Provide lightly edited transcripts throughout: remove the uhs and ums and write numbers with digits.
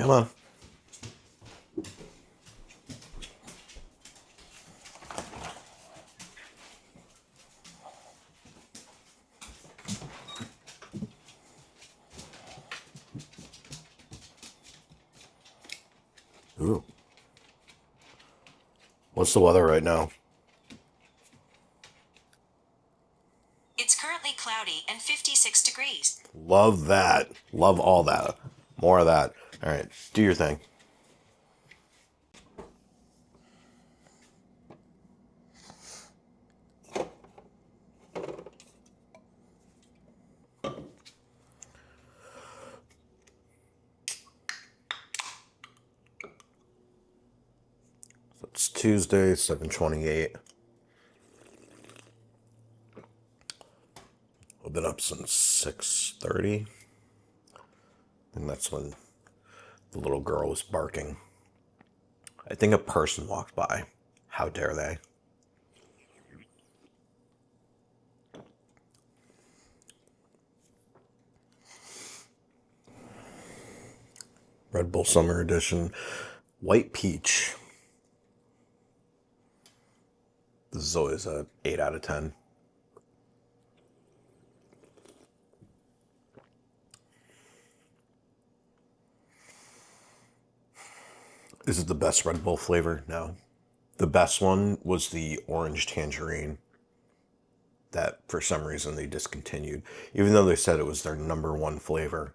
Come on. Ooh. What's the weather right now? It's currently cloudy and 56 degrees. Love that. Love all that. More of that. All right, do your thing. So it's Tuesday, 7:28. I've been up since 6:30. And that's when the little girl was barking. I think a person walked by. How dare they? Red Bull Summer Edition. White Peach. This is always a 8 out of 10. Is it the best Red Bull flavor? No. The best one was the orange tangerine that for some reason they discontinued, even though they said it was their #1 flavor.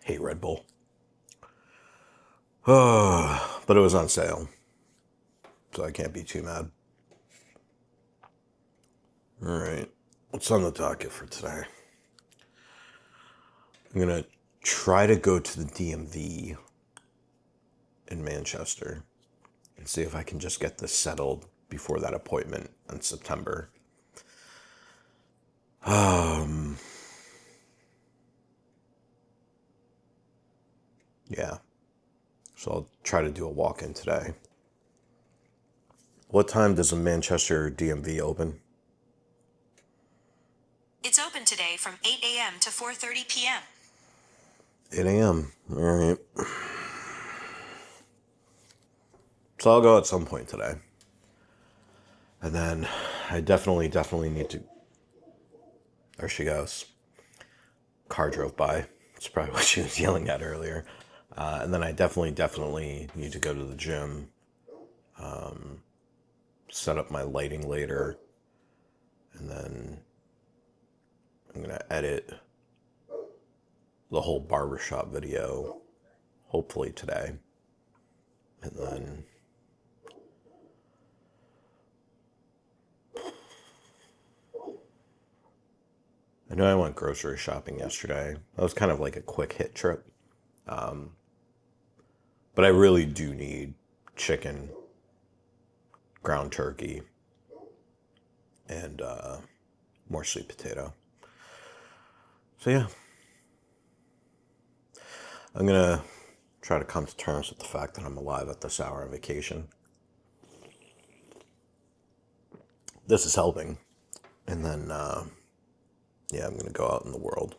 Hate Red Bull. But it was on sale, so I can't be too mad. All right, what's on the docket for today? I'm gonna try to go to the DMV in Manchester and see if I can just get this settled before that appointment in September. Yeah. So I'll try to do a walk-in today. What time does the Manchester DMV open? It's open today from 8 a.m. to 4:30 p.m. 8 a.m. All right. So I'll go at some point today. And then I definitely need to... There she goes. Car drove by. That's probably what she was yelling at earlier. And then I definitely need to go to the gym. Set up my lighting later. And then I'm going to edit the whole barbershop video, hopefully today. And then I know I went grocery shopping yesterday. That was kind of like a quick hit trip. But I really do need chicken, ground turkey, and more sweet potato. So yeah. I'm going to try to come to terms with the fact that I'm alive at this hour on vacation. This is helping. And then, yeah, I'm going to go out in the world.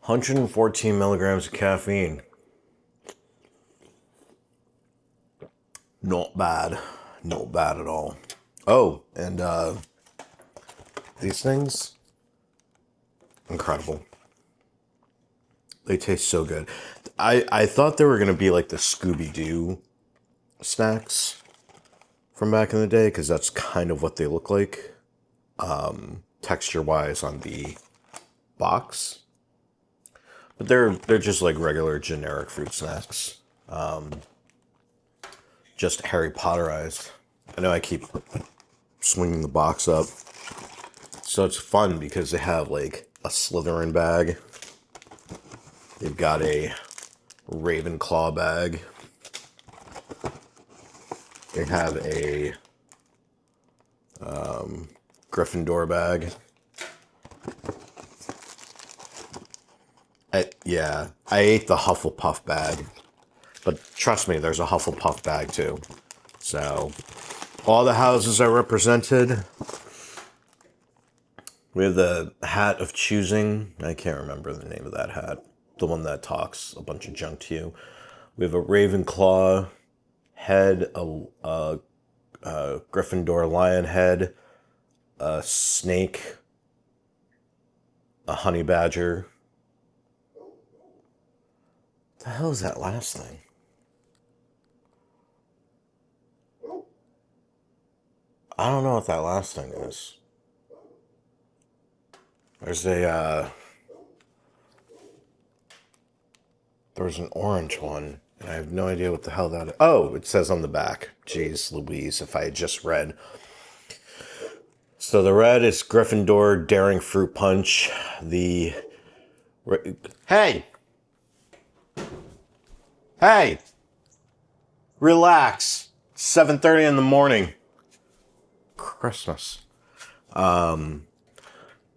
114 milligrams of caffeine. Not bad. Not bad at all. Oh, and these things, incredible. They taste so good. I thought they were going to be like the Scooby-Doo snacks from back in the day, because that's kind of what they look like, texture-wise on the box. But they're just like regular generic fruit snacks. Just Harry Potterized. I know I keep swinging the box up. So it's fun because they have like a Slytherin bag. They've got a Ravenclaw bag. They have a Gryffindor bag. I ate the Hufflepuff bag. But trust me, there's a Hufflepuff bag too. So, all the houses are represented. We have the hat of choosing. I can't remember the name of that hat. The one that talks a bunch of junk to you. We have a Ravenclaw head, a Gryffindor lion head, a snake, a honey badger. What the hell is that last thing? I don't know what that last thing is. There's a, there's an orange one, and I have no idea what the hell that is. Oh, it says on the back. Jeez Louise, if I had just read. So the red is Gryffindor Daring Fruit Punch. The... Hey! Hey! Relax. 7:30 in the morning. Christmas.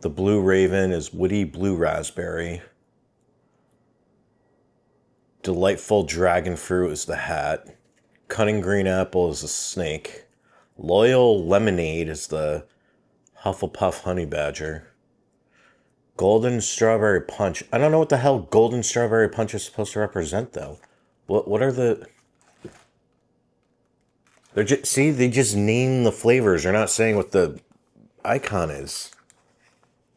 The Blue Raven is Woody Blue Raspberry. Delightful Dragon Fruit is the hat. Cunning Green Apple is the snake. Loyal Lemonade is the Hufflepuff Honey Badger. Golden Strawberry Punch. I don't know what the hell Golden Strawberry Punch is supposed to represent, though. What are the... They're just, see, they just name the flavors. They're not saying what the icon is.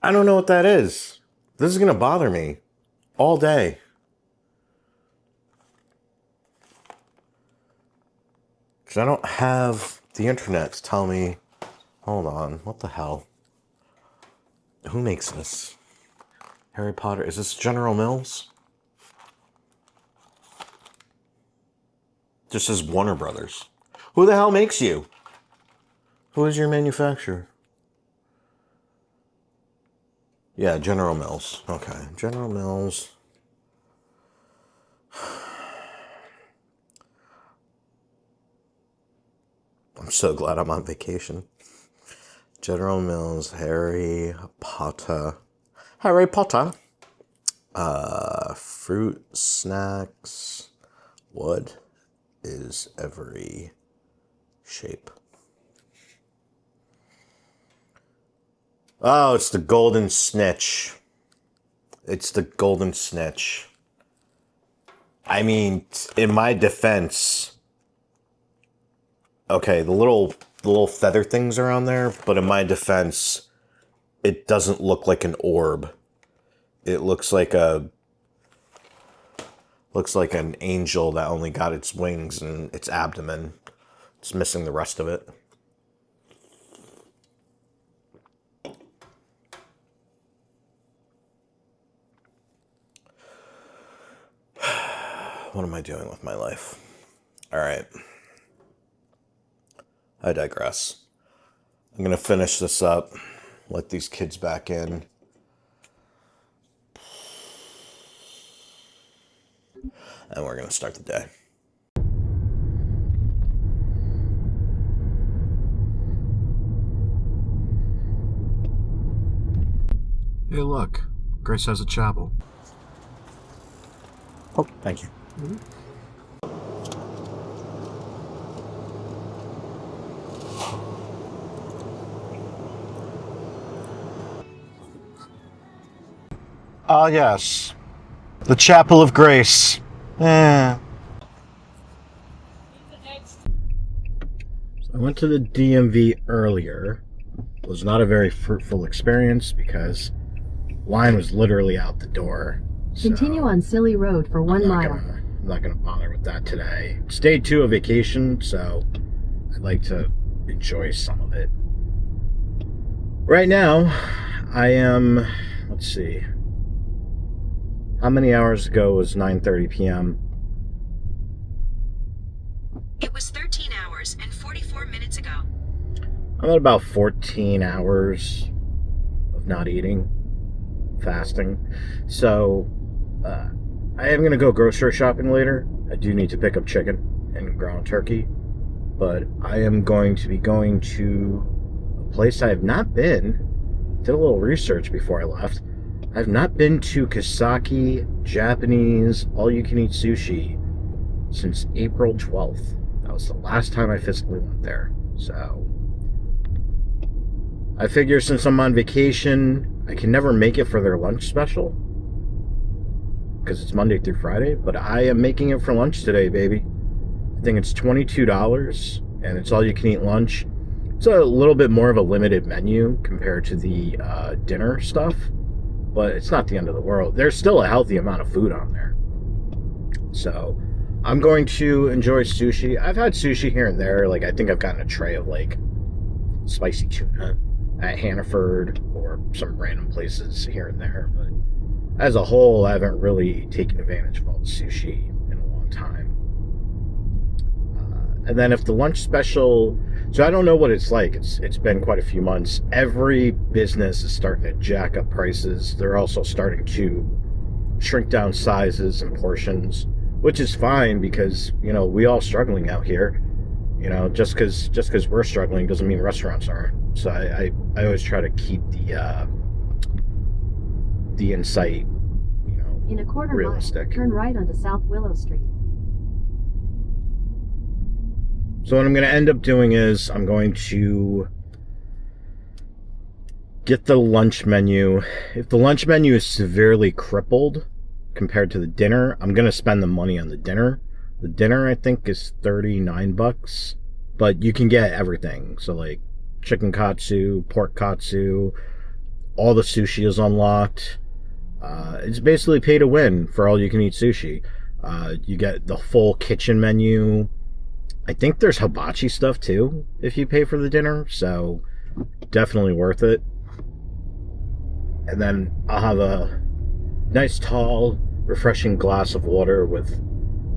I don't know what that is. This is going to bother me all day. Because I don't have the internet to tell me... Hold on. What the hell? Who makes this? Harry Potter. Is this General Mills? Just says Warner Brothers. Who the hell makes you? Who is your manufacturer? Yeah, General Mills. Okay, General Mills. I'm so glad I'm on vacation. General Mills, Harry Potter. Harry Potter. Fruit snacks. What is every shape? Oh, it's the golden snitch. It's the golden snitch. I mean, in my defense, okay, the little feather things are on there, but in my defense, it doesn't look like an orb. It looks like an angel that only got its wings and its abdomen. It's missing the rest of it. What am I doing with my life? All right. I digress. I'm going to finish this up, let these kids back in. And we're going to start the day. Hey, look. Grace has a chapel. Oh, thank you. Mm-hmm. Ah, yes. The Chapel of Grace. I went to the DMV earlier. It was not a very fruitful experience because line was literally out the door. Continue on Silly Road for 1 mile. I'm not going to bother with that today. It's day 2 of vacation, so I'd like to enjoy some of it. Right now, I am, let's see. How many hours ago was 9:30 p.m.? It was 13 hours and 44 minutes ago. I'm at about 14 hours of not eating, fasting. So, I am going to go grocery shopping later. I do need to pick up chicken and ground turkey. But I am going to be going to a place I have not been. Did a little research before I left. I've not been to Kasaki Japanese all-you-can-eat sushi since April 12th. That was the last time I physically went there. So, I figure since I'm on vacation, I can never make it for their lunch special. Because it's Monday through Friday. But I am making it for lunch today, baby. I think it's $22. And it's all you can eat lunch. It's a little bit more of a limited menu compared to the dinner stuff. But it's not the end of the world. There's still a healthy amount of food on there. So I'm going to enjoy sushi. I've had sushi here and there. Like, I think I've gotten a tray of, like, spicy tuna at Hannaford or some random places here and there. But as a whole, I haven't really taken advantage of all the sushi in a long time. And then if the lunch special... So I don't know what it's like. It's been quite a few months. Every business is starting to jack up prices. They're also starting to shrink down sizes and portions, which is fine because, you know, we all struggling out here. You know, just because we're struggling doesn't mean restaurants aren't. So I always try to keep the insight, you know, In a quarter realistic. mile, turn right onto South Willow Street. So what I'm going to end up doing is I'm going to get the lunch menu. If the lunch menu is severely crippled compared to the dinner, I'm going to spend the money on the dinner. The dinner, I think, is $39, but you can get everything. So, like, chicken katsu, pork katsu, all the sushi is unlocked. It's basically pay to win for all you can eat sushi. You get the full kitchen menu. I think there's hibachi stuff too if you pay for the dinner, so definitely worth it. And then I'll have a nice tall, refreshing glass of water with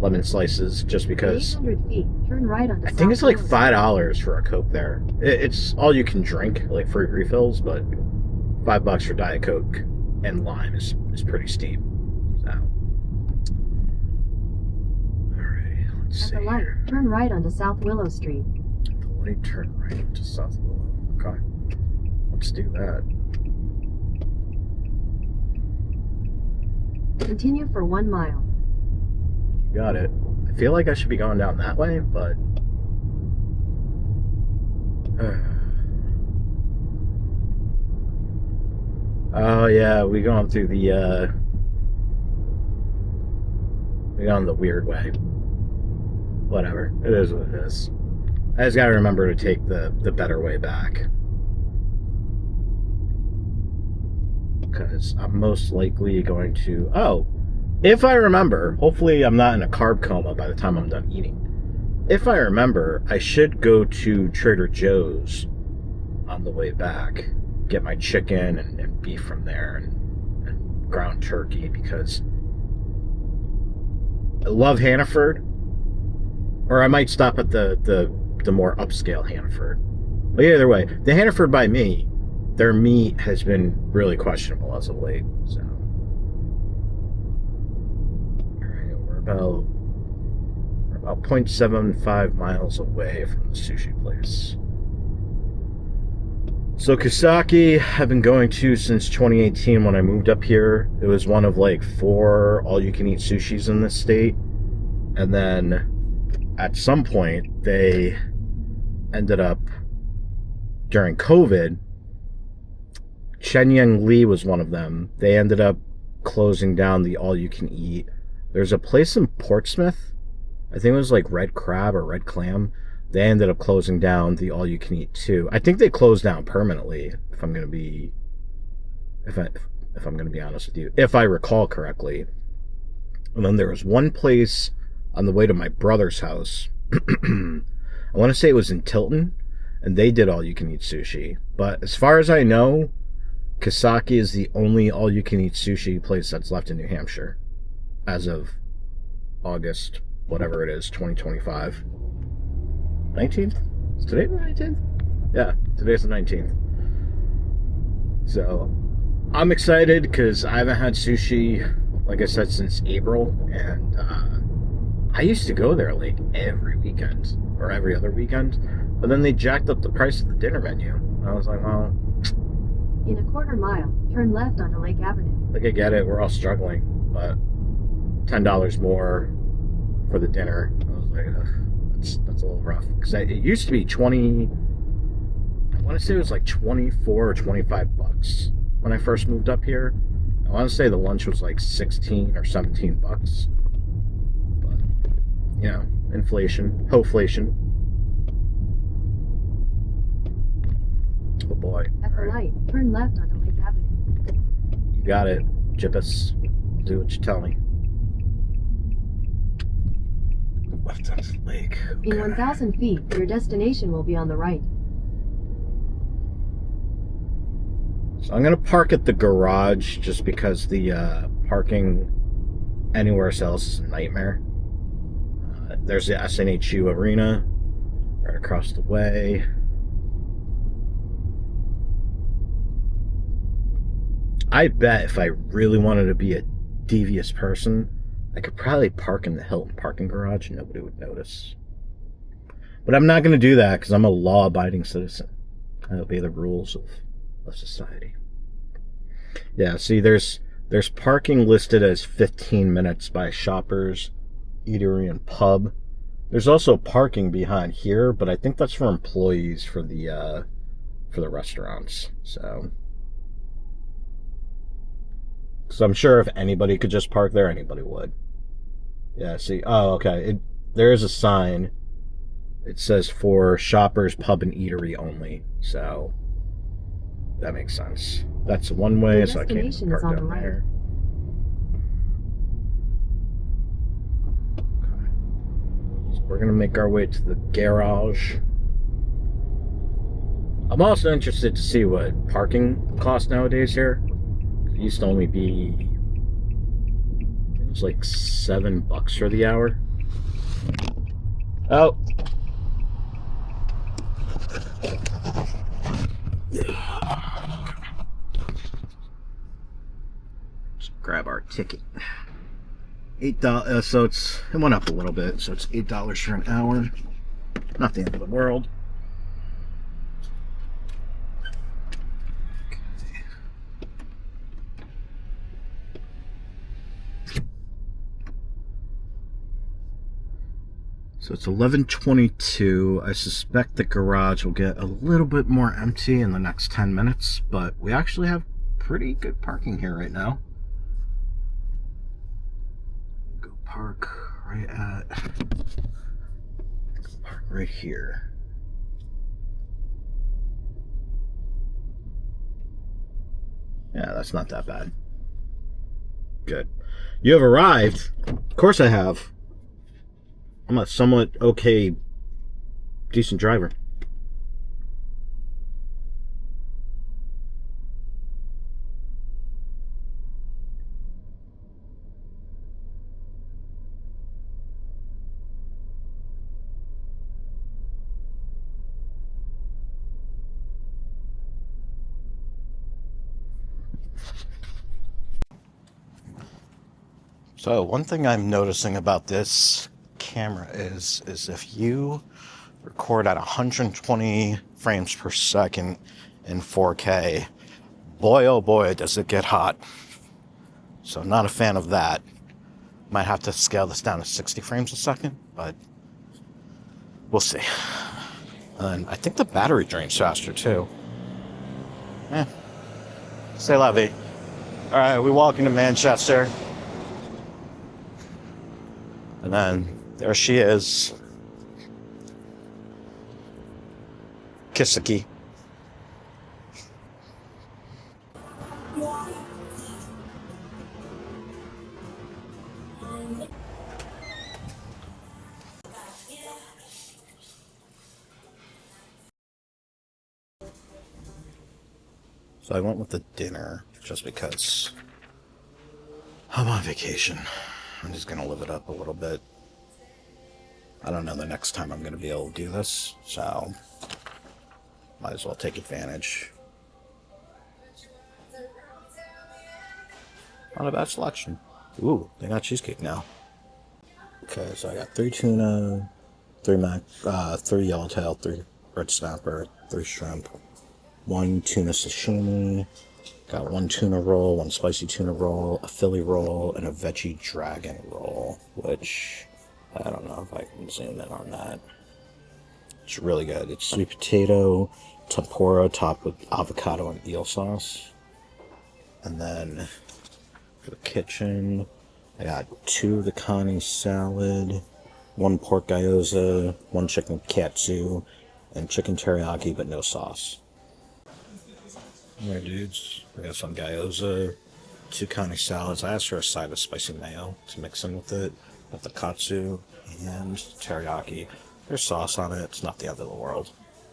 lemon slices just because 800 feet, turn right onto I think it's South like Willow $5 for a Coke there. It's all you can drink, like free refills, but $5 for Diet Coke and lime is pretty steep. So, alrighty, let's see At the light, here. turn right onto South Willow Street. The light, turn right into South Willow. Okay, let's do that. Continue for 1 mile. You got it. I feel like I should be going down that way, but oh yeah, we going through the we gone the weird way. Whatever. It is what it is. I just gotta remember to take the better way back. Because I'm most likely going to... Oh! If I remember, hopefully I'm not in a carb coma by the time I'm done eating. If I remember, I should go to Trader Joe's on the way back. Get my chicken and beef from there and ground turkey because I love Hannaford. Or I might stop at the more upscale Hannaford. But either way, the Hannaford by me, their meat has been really questionable as of late. So, alright, we're about 0.75 miles away from the sushi place. So Kisaki, I've been going to since 2018 when I moved up here. It was one of like 4 all-you-can-eat sushis in this state. And then at some point, they ended up, during COVID, Shenyang Li was one of them. They ended up closing down the all-you-can-eat. There's a place in Portsmouth, I think it was like Red Crab or Red Clam. They ended up closing down the all-you-can-eat too. I think they closed down permanently, if I'm gonna be honest with you, if I recall correctly. And then there was one place on the way to my brother's house. I want to say it was in Tilton, and they did all-you-can-eat sushi. But as far as I know, Kisaki is the only all-you-can-eat sushi place that's left in New Hampshire as of August, whatever it is, 2025. 19th? Is today the 19th? Yeah, today's the 19th. So, I'm excited because I haven't had sushi, like I said, since April, and I used to go there like every weekend or every other weekend, but then they jacked up the price of the dinner menu. And I was like, well, In a quarter mile, turn left onto Lake Avenue. like I get it, we're all struggling, but $10 more for the dinner. I was like, ugh, that's a little rough because it used to be 20. I I want to say it was like 24 or 25 bucks when I first moved up here. I want to say the lunch was like 16 or 17 bucks. But, you know, inflation, hoflation. Oh boy. At the light, turn left onto Lake Avenue. You got it, Jippus. Do what you tell me. Left onto the lake. Okay. In 1,000 feet, your destination will be on the right. So I'm going to park at the garage just because the parking anywhere else is a nightmare. There's the SNHU arena right across the way. I bet if I really wanted to be a devious person, I could probably park in the Hilton parking garage and nobody would notice. But I'm not going to do that because I'm a law-abiding citizen. I obey the rules of society. Yeah, see, there's parking listed as 15 minutes by Shoppers, Eatery, and Pub. There's also parking behind here, but I think that's for employees for the restaurants. So I'm sure if anybody could just park there, anybody would. Yeah, see, oh, okay. There is a sign. It says for Shoppers, Pub, and Eatery only. So that makes sense. That's one way, so I can't even park down there. Okay. So we're gonna make our way to the garage. I'm also interested to see what parking costs nowadays here. It used to only be, it was like $7 for the hour. Oh. Let's grab our ticket. $8, so it went up a little bit, so it's $8 for an hour. Not the end of the world. So it's 11:22. I suspect the garage will get a little bit more empty in the next 10 minutes, but we actually have pretty good parking here right now. Go park right here. Yeah, that's not that bad. Good. You have arrived. Of course I have. I'm a somewhat okay, decent driver. So one thing I'm noticing about this camera is if you record at 120 frames per second in 4K, boy oh boy does it get hot. So I'm not a fan of that. Might have to scale this down to 60 frames a second, but we'll see. And I think the battery drains faster too. C'est la vie. Alright, we walk into Manchester. And then there she is. Kisaki. So I went with the dinner just because I'm on vacation. I'm just gonna live it up a little bit. I don't know the next time I'm going to be able to do this, so might as well take advantage. Not a bad selection. Ooh, they got cheesecake now. Okay, so I got 3 tuna, 3 yellowtail, 3 red snapper, 3 shrimp, 1 tuna sashimi, got 1 tuna roll, 1 spicy tuna roll, a Philly roll, and a veggie dragon roll, which I don't know if I can zoom in on that. It's really good. It's sweet potato, tempura topped with avocado and eel sauce. And then for the kitchen, I got 2 ricotta salad, 1 pork gyoza, 1 chicken katsu, and chicken teriyaki, but no sauce. Alright, dudes, we got some gyoza, 2 connie salads. I asked for a side of spicy mayo to mix in with it, with the katsu and teriyaki. There's sauce on it. It's not the end of the world.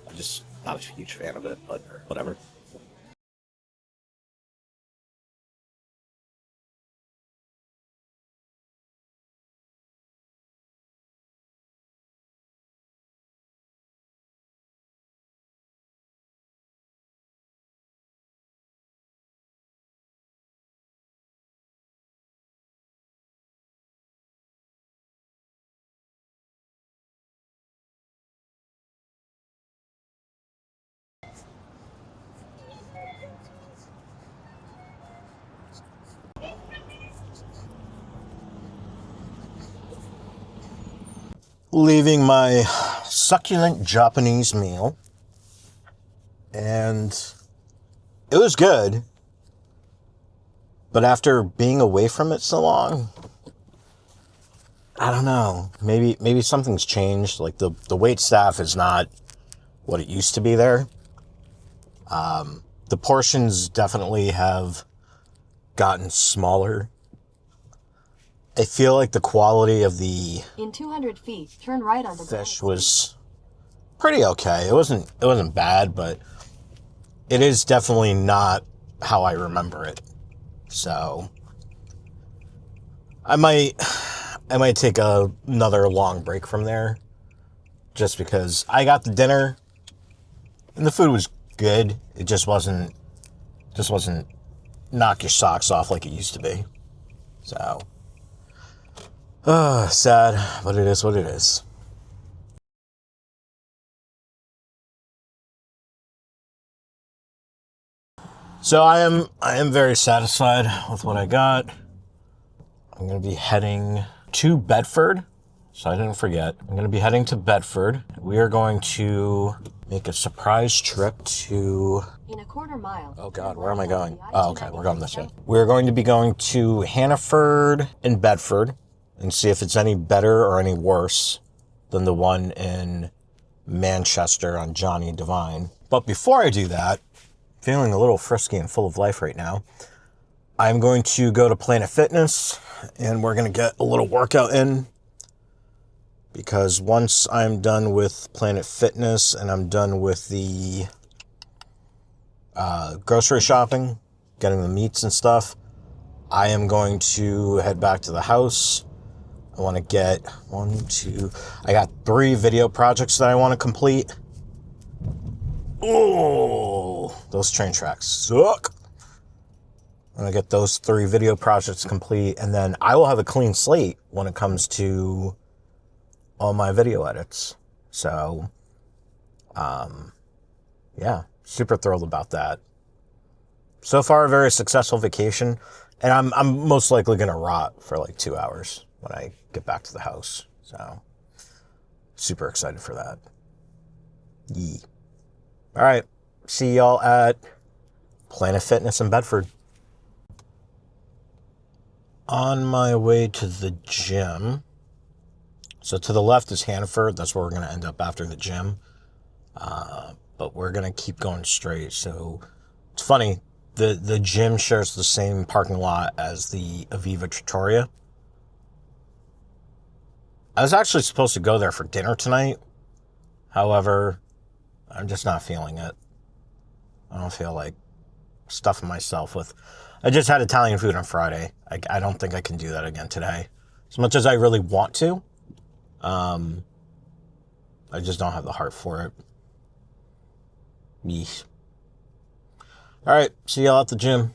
I'm just not a huge fan of it, but whatever. Leaving my succulent Japanese meal, and it was good, but after being away from it so long, I don't know, maybe something's changed. Like the wait staff is not what it used to be there. The portions definitely have gotten smaller. I feel like the quality of the In 200 feet, turn right onto fish was pretty okay. It wasn't bad, but it is definitely not how I remember it. So I might take another long break from there, just because I got the dinner and the food was good. It just wasn't knock your socks off like it used to be. So sad, but it is what it is. So I am very satisfied with what I got. I'm going to be heading to Bedford. So I didn't forget. I'm going to be heading to Bedford. We are going to make a surprise trip to... In a quarter mile. Oh God, where am I going? Oh, okay, we're going this way. We're going to be going to Hannaford and Bedford and see if it's any better or any worse than the one in Manchester on Johnny Devine. But before I do that, feeling a little frisky and full of life right now, I'm going to go to Planet Fitness and we're going to get a little workout in, because once I'm done with Planet Fitness and I'm done with the grocery shopping, getting the meats and stuff, I am going to head back to the house. I want to get I got 3 video projects that I want to complete. Oh, those train tracks suck. I'm going to get those 3 video projects complete, and then I will have a clean slate when it comes to all my video edits. So, yeah, super thrilled about that. So far, a very successful vacation, and I'm most likely going to rot for like 2 hours when I get back to the house. So, super excited for that. Yee. All right, see y'all at Planet Fitness in Bedford. On my way to the gym. So to the left is Hannaford. That's where we're going to end up after the gym. But we're going to keep going straight. So it's funny. The gym shares the same parking lot as the Aviva Trattoria. I was actually supposed to go there for dinner tonight. However, I'm just not feeling it. I don't feel like stuffing myself with... I just had Italian food on Friday. I don't think I can do that again today. As much as I really want to, I just don't have the heart for it. Yeesh. All right, see y'all at the gym.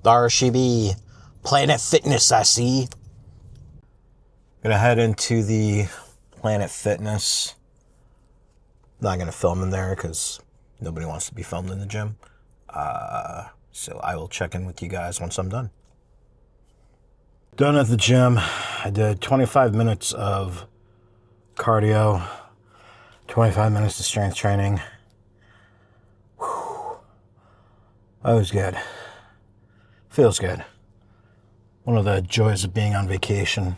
RCB, Planet Fitness, I see. Gonna head into the Planet Fitness. Not gonna film in there because nobody wants to be filmed in the gym. So I will check in with you guys once I'm done. Done at the gym. I did 25 minutes of cardio, 25 minutes of strength training. Whew. That was good. Feels good. One of the joys of being on vacation.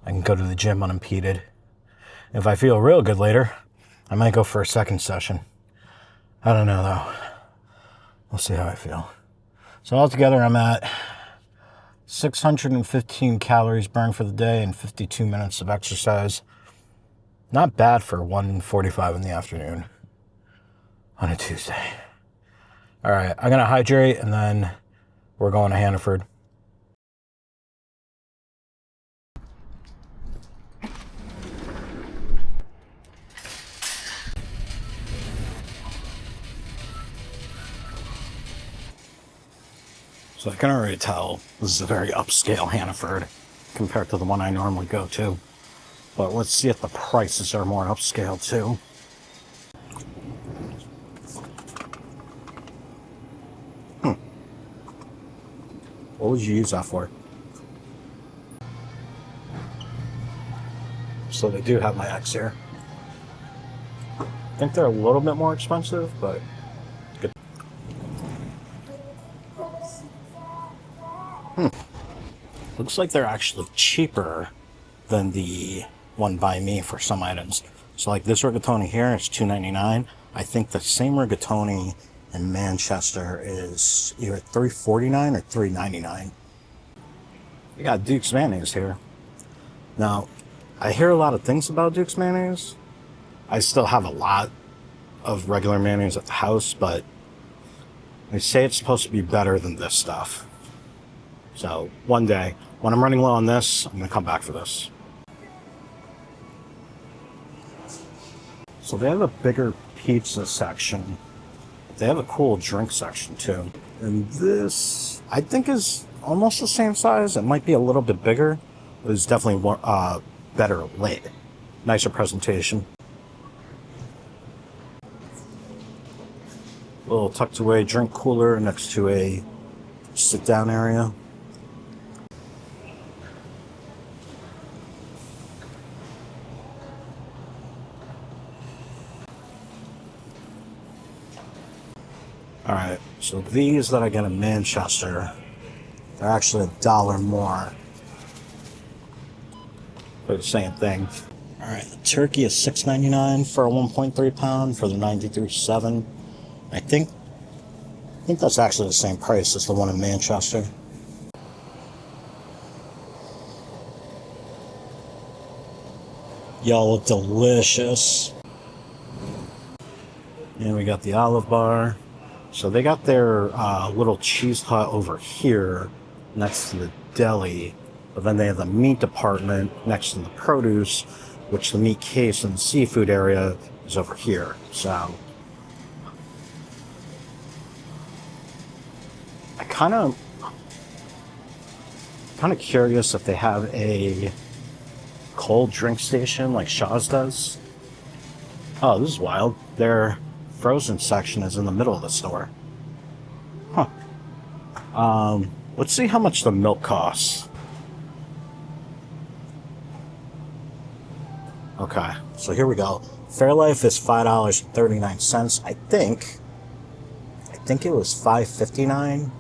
I can go to the gym unimpeded. If I feel real good later, I might go for a second session. I don't know though. We'll see how I feel. So altogether I'm at 615 calories burned for the day and 52 minutes of exercise. Not bad for 1:45 in the afternoon on a Tuesday. All right, I'm gonna hydrate and then we're going to Hannaford. So I can already tell this is a very upscale Hannaford compared to the one I normally go to. But let's see if the prices are more upscale too. What would you use that for? So they do have my X here. I think they're a little bit more expensive, but good. Looks like they're actually cheaper than the one by me for some items. So like this rigatoni here is $2.99. I think the same rigatoni in Manchester is either $3.49 or $3.99. We got Duke's mayonnaise here. Now, I hear a lot of things about Duke's mayonnaise. I still have a lot of regular mayonnaise at the house, but they say it's supposed to be better than this stuff. So one day, when I'm running low on this, I'm gonna come back for this. So they have a bigger pizza section. They have a cool drink section too. And this, I think, is almost the same size. It might be a little bit bigger, but it's definitely more, better lit. Nicer presentation. Little tucked away drink cooler next to a sit down area. Alright, so these that I get in Manchester, they're actually $1 more for the same thing. Alright, the turkey is $6.99 for a 1.3 pound for the 93.7. I think that's actually the same price as the one in Manchester. Y'all look delicious. And we got the Olive Bar. So they got their little cheese hut over here next to the deli, but then they have the meat department next to the produce, which the meat case and the seafood area is over here. So I kind of curious if they have a cold drink station like Shaw's does. Oh, this is wild. Their frozen section is in the middle of the store. Huh. Let's see how much the milk costs. Okay, so here we go. Fairlife is $5.39. I think it was $5.59,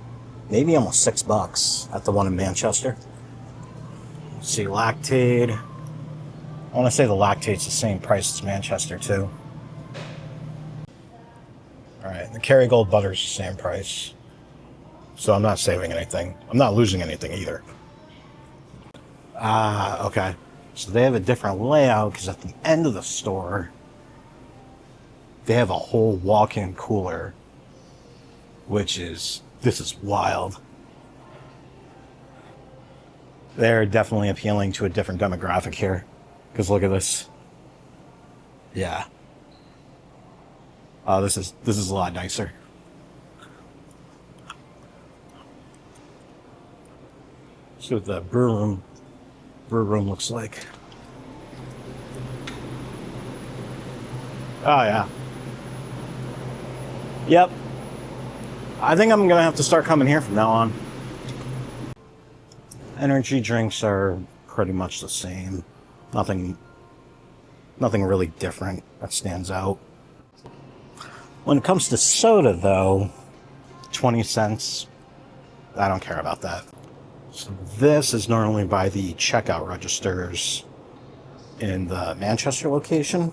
maybe almost $6 at the one in Manchester. Let's see, Lactaid. I want to say the Lactaid's the same price as Manchester too. Alright, the Kerrygold butter's the same price. So I'm not saving anything. I'm not losing anything either. Okay. So they have a different layout because at the end of the store, they have a whole walk-in cooler, this is wild. They're definitely appealing to a different demographic here. Because look at this. Yeah. This is a lot nicer. See what the brew room looks like. Oh yeah. Yep. I think I'm gonna have to start coming here from now on. energy drinks are pretty much the same. Nothing really different that stands out. When it comes to soda, though, 20 cents, I don't care about that. So this is normally by the checkout registers in the Manchester location.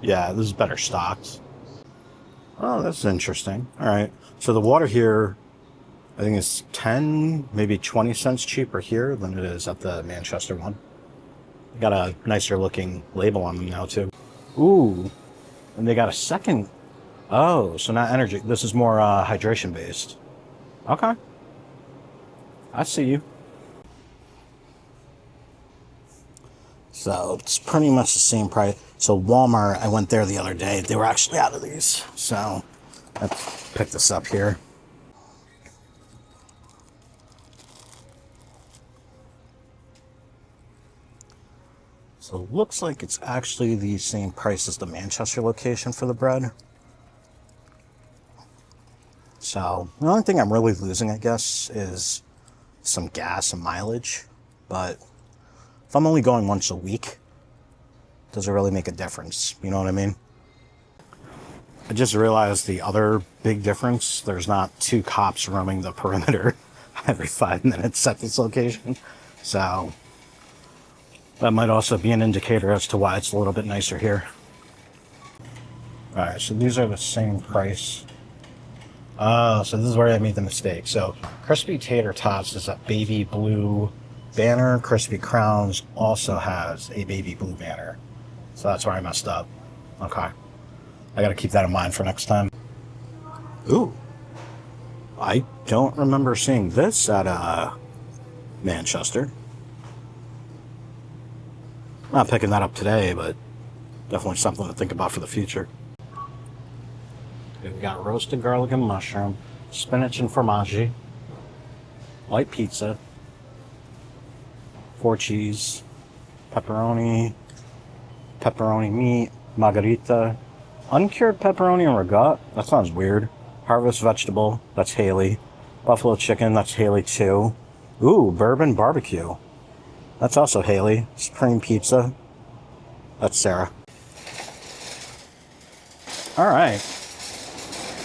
Yeah, this is better stocked. Oh, that's interesting. All right. So the water here, I think it's 10, maybe 20 cents cheaper here than it is at the Manchester one. Got a nicer looking label on them now too. Ooh, and they got a second. Oh, so not energy. This is more hydration based. Okay. I see you. So it's pretty much the same price. So Walmart, I went there the other day. They were actually out of these. So let's pick this up here. So it looks like it's actually the same price as the Manchester location for the bread. So the only thing I'm really losing, I guess, is some gas and mileage. But if I'm only going once a week, does it really make a difference? You know what I mean? I just realized the other big difference, there's not 2 cops roaming the perimeter every 5 minutes at this location. So that might also be an indicator as to why it's a little bit nicer here. All right, so these are the same price. Oh, so this is where I made the mistake. So Crispy Tater Tots is a baby blue banner. Crispy Crowns also has a baby blue banner. So that's where I messed up. Okay. I got to keep that in mind for next time. Ooh. I don't remember seeing this at Manchester. Not picking that up today, but definitely something to think about for the future. We've got roasted garlic and mushroom, spinach and formaggi, light pizza, 4 cheese, pepperoni meat, margarita, uncured pepperoni and ragout. That sounds weird. Harvest vegetable, that's Haley. Buffalo chicken, that's Haley too. Ooh, bourbon barbecue. That's also Haley. Supreme pizza, that's Sarah. All right.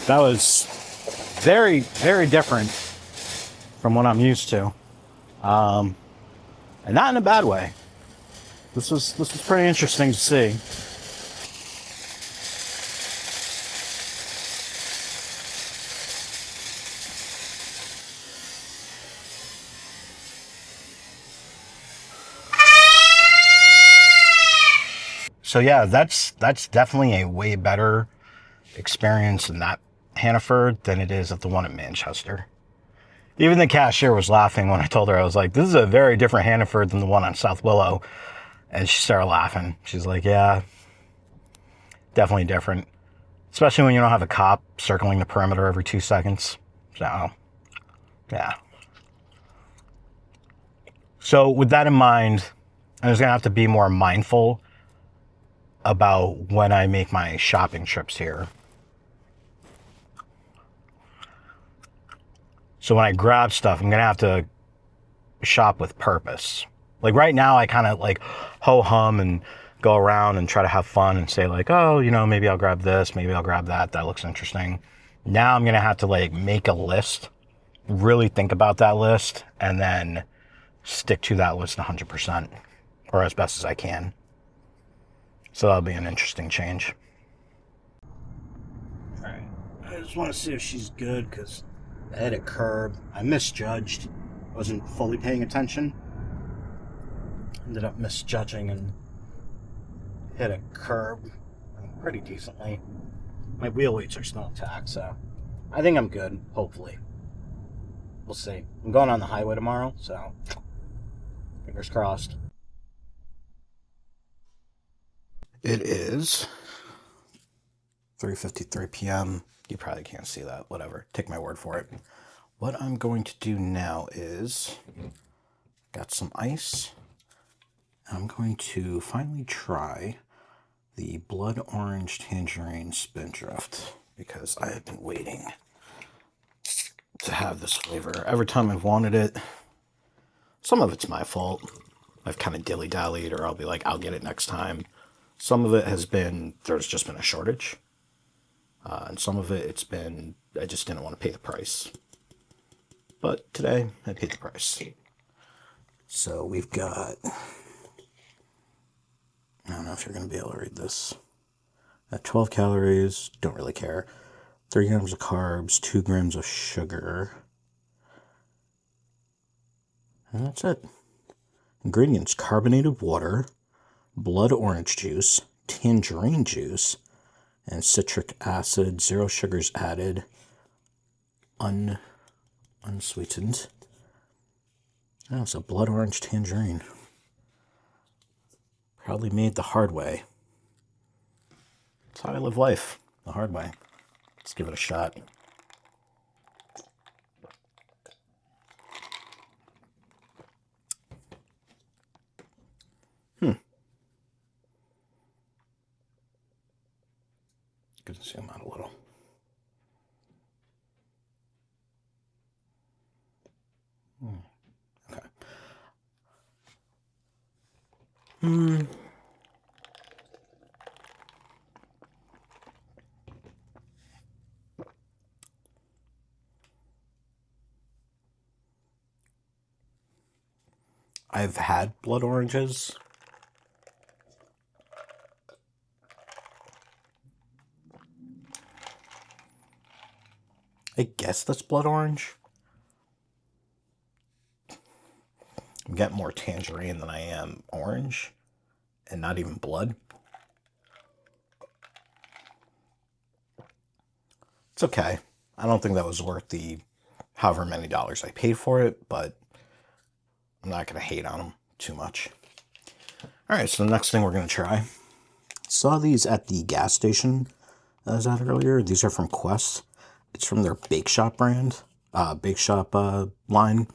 That was very, very different from what I'm used to. And not in a bad way. This was pretty interesting to see. So yeah, that's definitely a way better experience in that Hannaford than it is at the one at Manchester. Even the cashier was laughing when I told her. I was like, this is a very different Hannaford than the one on South Willow. And she started laughing. She's like, yeah, definitely different. Especially when you don't have a cop circling the perimeter every 2 seconds. So, yeah. So with that in mind, I'm just going to have to be more mindful about when I make my shopping trips here. So when I grab stuff, I'm going to have to shop with purpose. Like right now, I kind of like ho-hum and go around and try to have fun and say like, oh, you know, maybe I'll grab this, maybe I'll grab that. That looks interesting. Now I'm going to have to like make a list, really think about that list, and then stick to that list 100% or as best as I can. So that'll be an interesting change. All right. I just want to see if she's good because I hit a curb. I misjudged. Wasn't fully paying attention. Ended up misjudging and hit a curb pretty decently. My wheel weights are still intact, so I think I'm good, hopefully. We'll see. I'm going on the highway tomorrow, so fingers crossed. It is 3:53 p.m. You probably can't see that. Whatever. Take my word for it. What I'm going to do now is got some ice. I'm going to finally try the blood orange tangerine spindrift because I have been waiting to have this flavor. Every time I've wanted it, some of it's my fault. I've kind of dilly-dallied, or I'll be like, I'll get it next time. Some of it has been, there's just been a shortage. And some of it, it's been, I just didn't want to pay the price. But today, I paid the price. So we've got, I don't know if you're going to be able to read this. At 12 calories, don't really care. 3 grams of carbs, 2 grams of sugar. And that's it. Ingredients: carbonated water, blood orange juice, tangerine juice, and citric acid. 0 sugars added. Unsweetened. Oh, it's a blood orange tangerine. Probably made the hard way. That's how I live life, the hard way. Let's give it a shot. Good to zoom out a little. Okay. I've had blood oranges. I guess that's blood orange. I'm getting more tangerine than I am orange, and not even blood. It's okay. I don't think that was worth the however many dollars I paid for it, but I'm not going to hate on them too much. All right, so the next thing we're going to try. Saw these at the gas station that I was at earlier. These are from Quest. It's from their Bake Shop brand, Bake Shop line.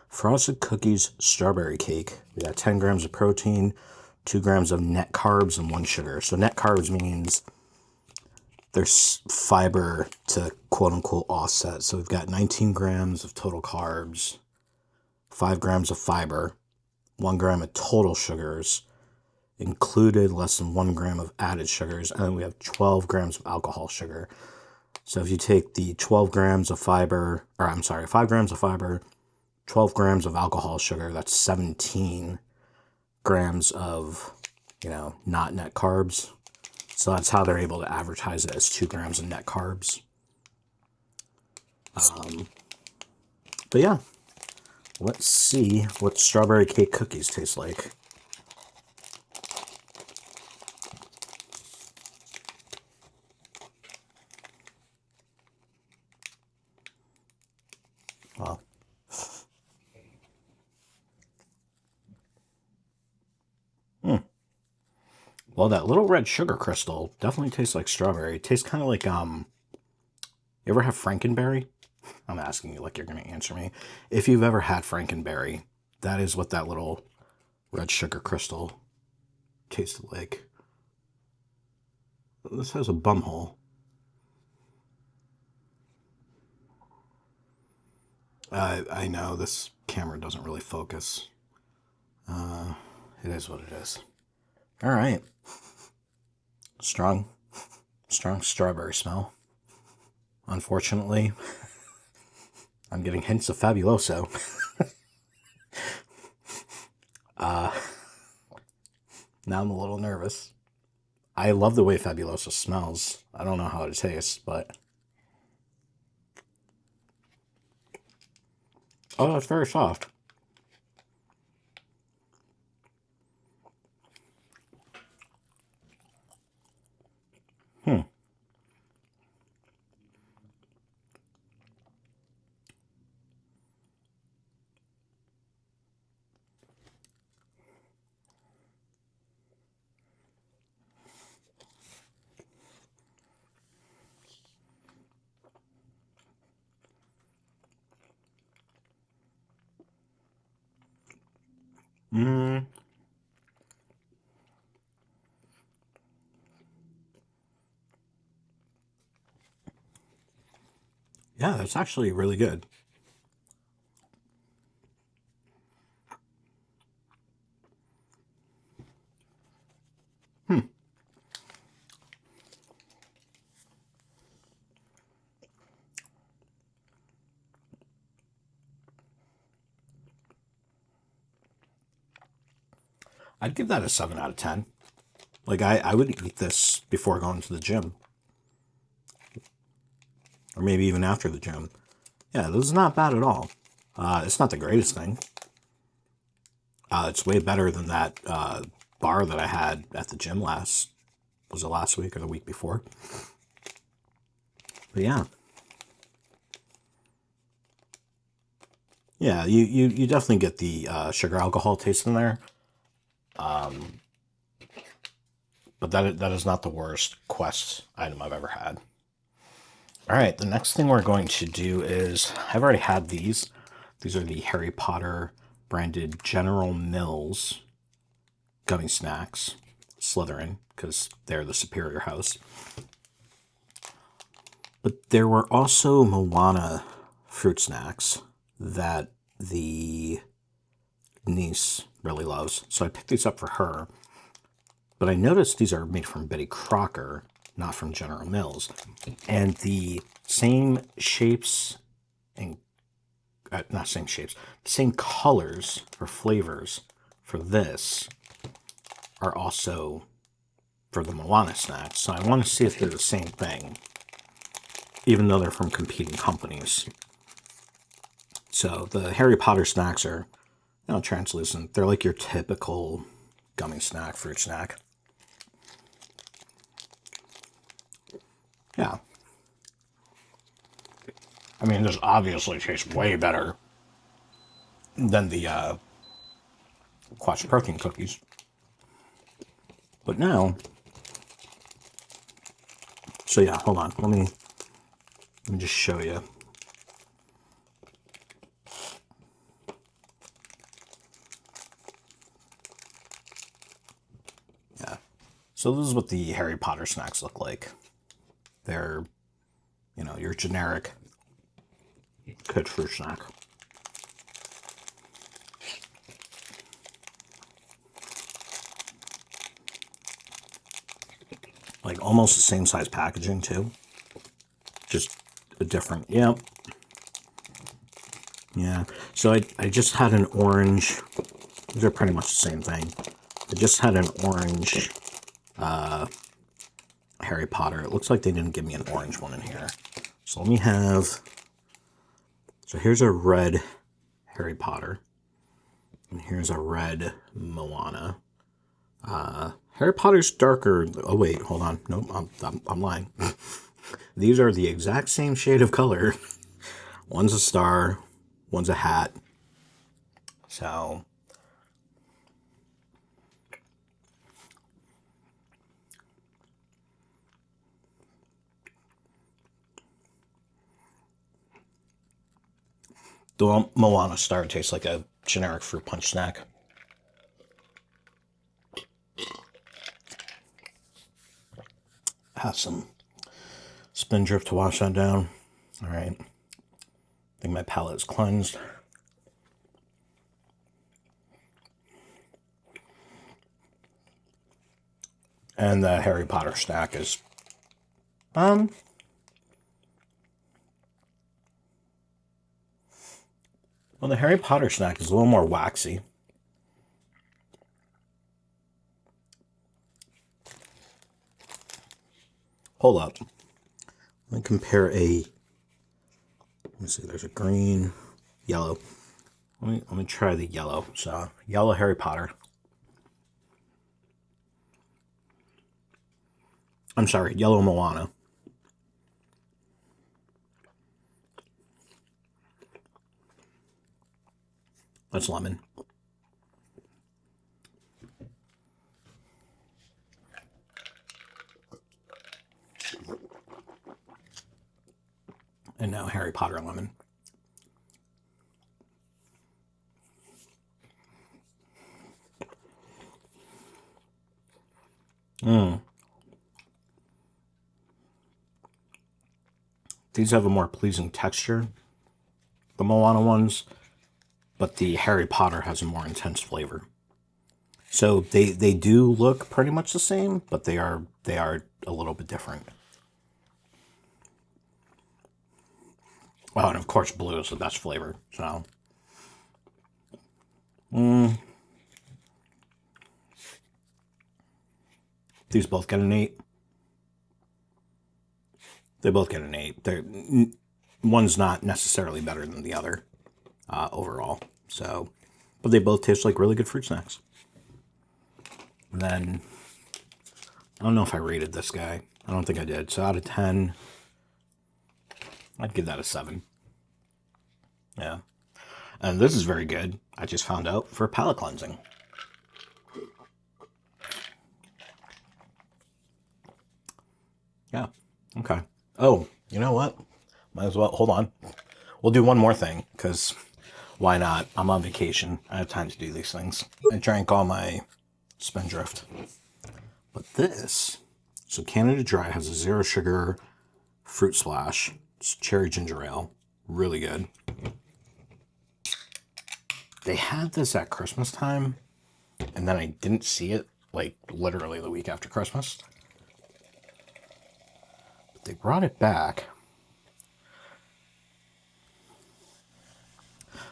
Frosted cookies, strawberry cake. We got 10 grams of protein, 2 grams of net carbs, and 1 sugar. So net carbs means there's fiber to quote-unquote offset. So we've got 19 grams of total carbs, 5 grams of fiber, 1 gram of total sugars, included less than 1 gram of added sugars, and then we have 12 grams of alcohol sugar. So if you take the 12 grams of fiber, or I'm sorry, 5 grams of fiber, 12 grams of alcohol sugar, that's 17 grams of, not net carbs. So that's how they're able to advertise it as 2 grams of net carbs. But yeah, let's see what strawberry cake cookies taste like. Wow. Well, that little red sugar crystal definitely tastes like strawberry. It tastes kind of like, you ever have Frankenberry? I'm asking you like you're going to answer me. If you've ever had Frankenberry, that is what that little red sugar crystal tasted like. This has a bum hole. I know this camera doesn't really focus. It is what it is. All right. Strong strawberry smell. Unfortunately, I'm getting hints of Fabuloso. Now I'm a little nervous. I love the way Fabuloso smells. I don't know how it tastes, but... Oh, it's very soft. Yeah, that's actually really good. I'd give that a 7 out of 10. Like, I would eat this before going to the gym. Or maybe even after the gym. Yeah, this is not bad at all. It's not the greatest thing. It's way better than that bar that I had at the gym was it last week or the week before? But yeah. Yeah, you definitely get the sugar alcohol taste in there. But that is not the worst Quest item I've ever had. All right, the next thing we're going to do is, I've already had these. These are the Harry Potter branded General Mills gummy snacks. Slytherin, because they're the superior house. But there were also Moana fruit snacks that the niece really loves. So I picked these up for her. But I noticed these are made from Betty Crocker, not from General Mills. And the same shapes and not same shapes, the same colors or flavors for this are also for the Moana snacks. So I want to see if they're the same thing, even though they're from competing companies. So the Harry Potter snacks are, you know, translucent. They're like your typical gummy snack, fruit snack. Yeah. I mean, this obviously tastes way better than the Quatch protein cookies. But now, so yeah, hold on. Let me just show you. Yeah. So this is what the Harry Potter snacks look like. They're, you know, your generic kid fruit snack. Like almost the same size packaging too. Just a different, yeah. Yeah, so I just had an orange, these are pretty much the same thing. I just had an orange Harry Potter. It looks like they didn't give me an orange one in here. So let me have, so here's a red Harry Potter. And here's a red Moana. Harry Potter's darker. Oh wait, hold on. Nope, I'm lying. These are the exact same shade of color. One's a star, one's a hat. So the Moana star tastes like a generic fruit punch snack. Have some spin drip to wash that down. All right. I think my palate is cleansed. And the Harry Potter snack is, well, the Harry Potter snack is a little more waxy. Hold up. Let me compare let me see, there's a green, yellow. Let me try the yellow. So, yellow Harry Potter. I'm sorry, yellow Moana. That's lemon. And now Harry Potter lemon. These have a more pleasing texture, the Moana ones, but the Harry Potter has a more intense flavor. So they do look pretty much the same, but they are a little bit different. Oh, and of course blue is the best flavor, so. These both get an 8. They both get an 8. One's not necessarily better than the other overall. So, but they both taste like really good fruit snacks. And then, I don't know if I rated this guy. I don't think I did. So out of 10, I'd give that a 7. Yeah. And this is very good. I just found out for palate cleansing. Yeah. Okay. Oh, you know what? Might as well. Hold on. We'll do one more thing, because why not? I'm on vacation. I have time to do these things. I drank all my Spindrift. But this, so Canada Dry has a 0 sugar fruit splash. It's cherry ginger ale. Really good. They had this at Christmas time, and then I didn't see it, like, literally the week after Christmas. But they brought it back.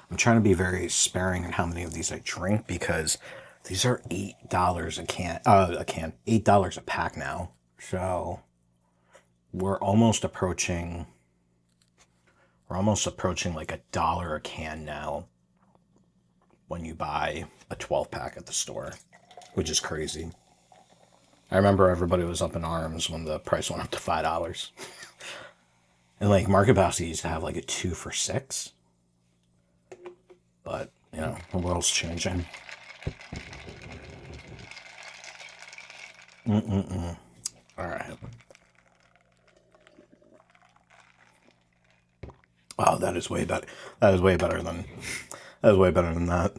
I'm trying to be very sparing in how many of these I drink, because these are $8 a can, $8 a pack now. So we're almost approaching like $1 a can now when you buy a 12-pack at the store, which is crazy. I remember everybody was up in arms when the price went up to $5. And like Market Basket used to have like a 2 for $6. But, you know, the world's changing. All right. Wow, that is way better. That is way better than that.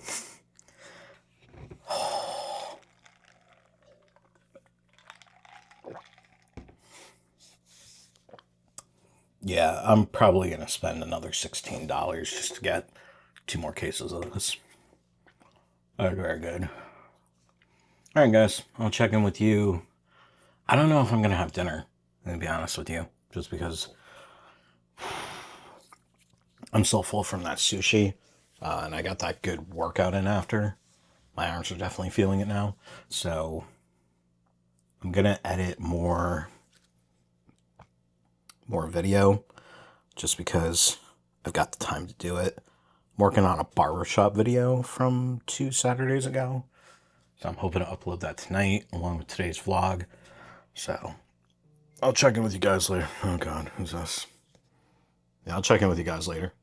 Yeah, I'm probably going to spend another $16 just to get 2 more cases of this. Very, very good. All right, guys, I'll check in with you. I don't know if I'm going to have dinner, to be honest with you, just because I'm so full from that sushi, and I got that good workout in after. My arms are definitely feeling it now, so I'm going to edit more video, just because I've got the time to do it. I'm working on a barbershop video from 2 Saturdays ago, so I'm hoping to upload that tonight along with today's vlog. So I'll check in with you guys later. Oh God, who's this? Yeah, I'll check in with you guys later.